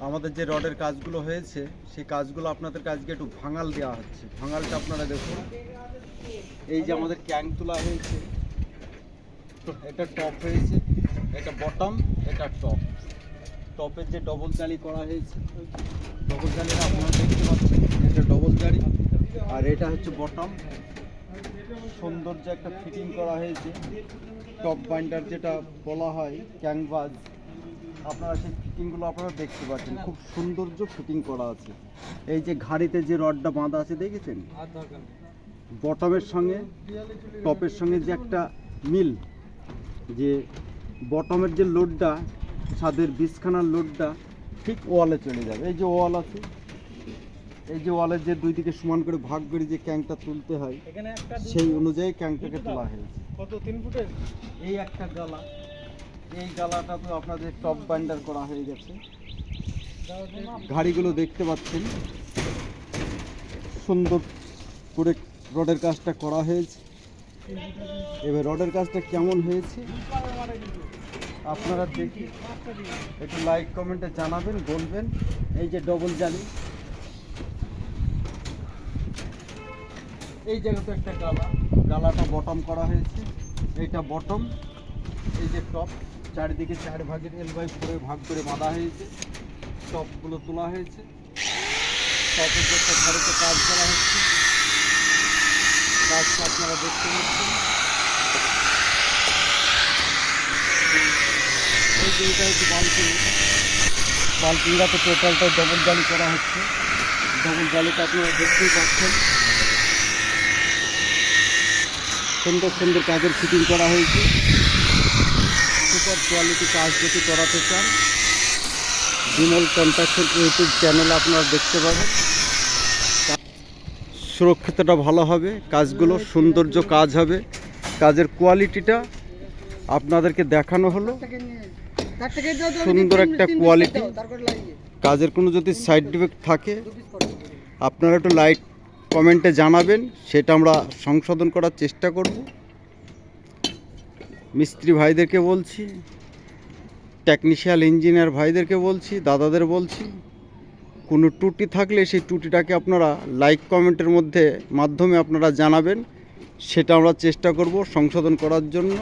আমাদের যে রডের কাজগুলো হয়েছে সেই কাজগুলো আপনাদের কাজকে একটু ভাঙাল দেওয়া হচ্ছে। ভাঙালটা আপনারা দেখুন, এই যে আমাদের ক্যাং তোলা হয়েছে, এটা টপ হয়েছে, এটা বটম, এটা টপ। টপের যে ডবল জালি করা হয়েছে, ডবল জালিটা আপনারা দেখতে পাচ্ছেন, এটা ডবল জালি। আর এটা হচ্ছে বটম, সৌন্দর্য একটা ফিটিং করা হয়েছে। টপ বাইন্ডার যেটা বলা হয় ক্যাংভাস, আপনারা সেই ফিটিংগুলো আপনারা দেখতে পাচ্ছেন, খুব সৌন্দর্য ফিটিং করা আছে। এই যে ঘাড়িতে যে রডটা বাঁধা আছে দেখেছেন, বটমের সঙ্গে টপের সঙ্গে যে একটা মিল, যে বটমের যে লোডটা, ছাদের বিছখানার লোডটা ঠিক ওয়ালে চলে যাবে। এই যে ওয়াল আছে, এই যে ওয়ালের যে দুই দিকে সমান করে ভাগ করে যে ক্যাংটা তুলতে হয়, সেই অনুযায়ী ক্যাংটাকে তোলা হয়েছে। কত 3 ফুটের? এই একটা গালা, এই গালাটা তো আপনাদের টপ বাইন্ডার করা হয়ে গেছে। ঘাড়িগুলো দেখতে পাচ্ছেন, সুন্দর করে রডের কাজটা করা হয়েছে। এবার রডের কাজটা কেমন হয়েছে আপনারা দেখি একটু লাইক কমেন্টে জানাবেন, বলবেন। এই যে ডবল জালি, এই জায়গাতে একটা গালা, গালাটা বটম করা হয়েছে, এইটা বটম, এই যে টপ, চারিদিকে 4 ভাগের L/4 ভাগ করে বাঁধা হয়েছে। টপগুলো তোলা হয়েছে, টপের যে একটা ঘাড়িতে কাজ করা হচ্ছে, কাজটা আপনারা দেখতে পাচ্ছেন। এই যে এটা হচ্ছে বাল্কিং, বাল্কিংটাতে টোটালটা ডবল জালি করা হচ্ছে। ডবল জালিটা আপনারা দেখতেই পাচ্ছেন, সুন্দর সুন্দর কাজের ফিটিং করা হয়েছে। সুপার কোয়ালিটি কাজ যদি করাতে চান, বিমল কন্ট্রাকশন ইউটিউব চ্যানেলে আপনারা দেখতে পাবেন। সুরক্ষিতটা ভালো হবে, কাজগুলো সৌন্দর্য কাজ হবে, কাজের কোয়ালিটিটা আপনাদেরকে দেখানো হলো। সুন্দর একটা কোয়ালিটি, কাজের কোনো যদি সাইড ডিফেক্ট থাকে আপনারা একটু লাইক কমেন্টে জানাবেন, সেটা আমরা সংশোধন করার চেষ্টা করব। মিস্ত্রি ভাইদেরকে বলছি, টেকনিশিয়াল ইঞ্জিনিয়ার ভাইদেরকে বলছি, দাদাদের বলছি, কোনো ত্রুটি থাকলে সেই ত্রুটিটাকে আপনারা লাইক কমেন্টের মাধ্যমে আপনারা জানাবেন, সেটা আমরা চেষ্টা করব সংশোধন করার জন্য।